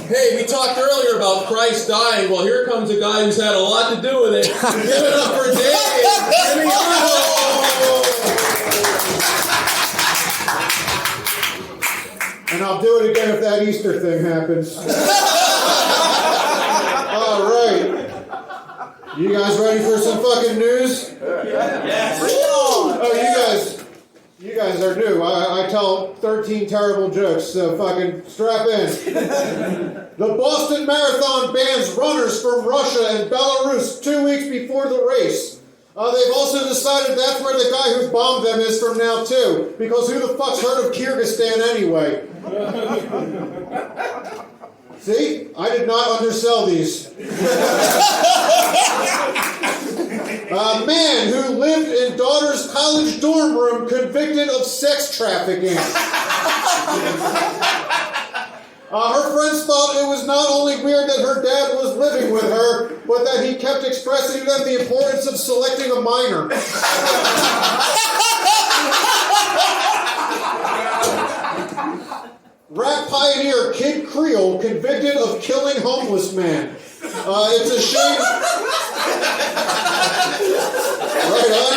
Hey, we talked earlier about Christ dying. Well, here comes a guy who's had a lot to do with it. Give it up for Dave. Jimmy And I'll do it again if that Easter thing happens. All right. You guys ready for some fucking news? Yes. Oh, you guys are new. I tell 13 terrible jokes, so fucking strap in. The Boston Marathon bans runners from Russia and Belarus 2 weeks before the race. They've also decided that's where the guy who bombed them is from now, too. Because who the fuck's heard of Kyrgyzstan anyway? See? I did not undersell these. A man who lived in daughter's college dorm room convicted of sex trafficking. Her friends thought it was not only weird that her dad was living with her, but that he kept expressing to them the importance of selecting a minor. Rap pioneer Kid Creole convicted of killing homeless man. It's a shame. Right on.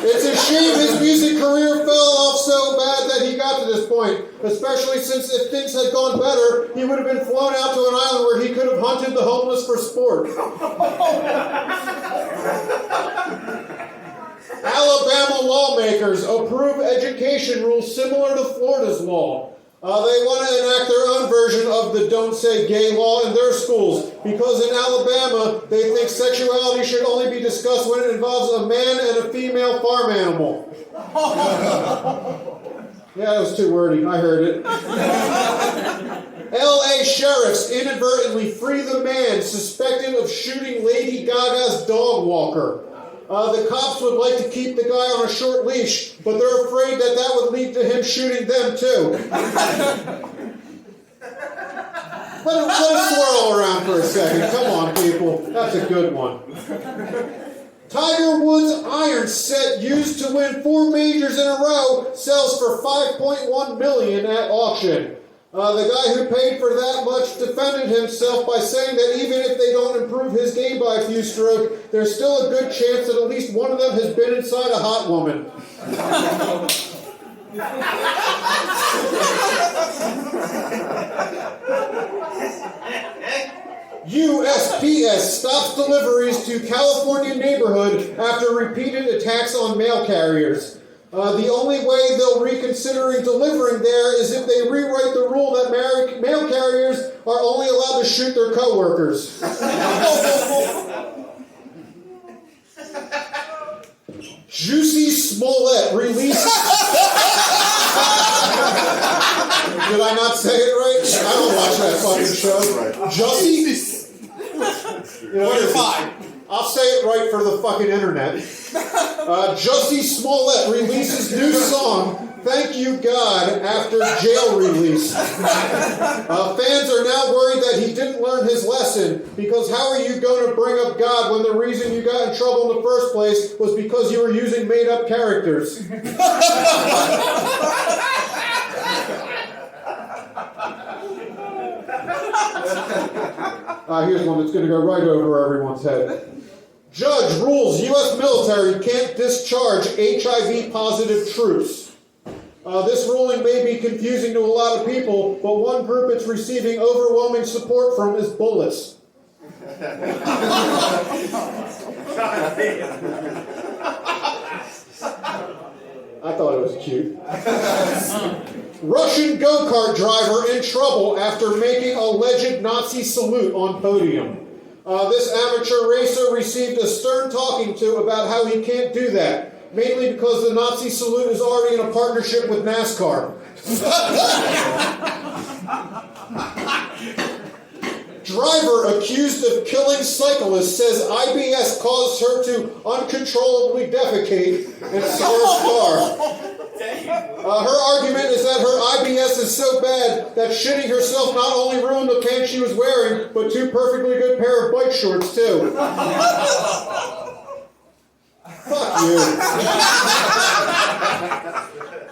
It's a shame his music career fell off so bad that he got to this point. Especially since if things had gone better, he would have been flown out to an island where he could have hunted the homeless for sport. Alabama lawmakers approve education rules similar to Florida's law. They want to enact their own version of the Don't Say Gay law in their schools because in Alabama, they think sexuality should only be discussed when it involves a man and a female farm animal. Yeah, that was too wordy. I heard it. L.A. sheriffs inadvertently free the man suspected of shooting Lady Gaga's dog walker. The cops would like to keep the guy on a short leash, but they're afraid that that would lead to him shooting them too. Let it swirl around for a second. Come on, people. That's a good one. Tiger Woods' iron set used to win 4 majors in a row sells for $5.1 million at auction. The guy who paid for that much defended himself by saying that even if they don't improve his game by a few strokes, there's still a good chance that at least one of them has been inside a hot woman. USPS stops deliveries to California neighborhood after repeated attacks on mail carriers. The only way they'll reconsider delivering there is if they rewrite the rule that mail carriers are only allowed to shoot their coworkers. Juicy Smollett released... Did I not say it right? I don't watch that fucking show. Jussie? You know, you're fine. I'll say it right for the fucking internet. Jussie Smollett releases new song, Thank You God, after jail release. Fans are now worried that he didn't learn his lesson, because how are you going to bring up God when the reason you got in trouble in the first place was because you were using made-up characters? Here's one that's going to go right over everyone's head. Judge rules U.S. military can't discharge HIV-positive troops. This ruling may be confusing to a lot of people, but one group it's receiving overwhelming support from is bullets. I thought it was cute. Russian go-kart driver in trouble after making alleged Nazi salute on podium. This amateur racer received a stern talking to about how he can't do that, mainly because the Nazi salute is already in a partnership with NASCAR. Driver accused of killing cyclist says IBS caused her to uncontrollably defecate and soar his car. Her argument is that her IBS is so bad that shitting herself not only ruined the pants she was wearing, but 2 perfectly good pair of bike shorts too. Fuck you.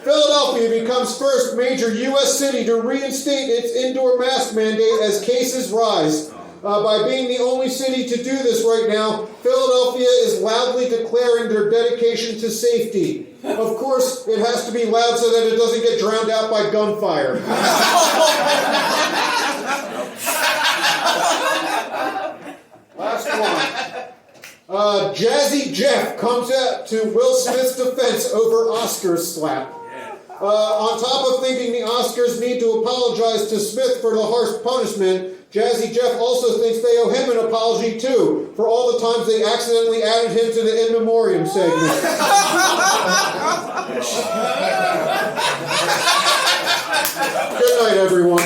Philadelphia becomes first major U.S. city to reinstate its indoor mask mandate as cases rise. By being the only city to do this right now, Philadelphia is loudly declaring their dedication to safety. Of course, it has to be loud so that it doesn't get drowned out by gunfire. Last one. Jazzy Jeff comes out to Will Smith's defense over Oscars slap. On top of thinking the Oscars need to apologize to Smith for the harsh punishment, Jazzy Jeff also thinks they owe him an apology too for all the times they accidentally added him to the in memoriam segment. Good night, everyone.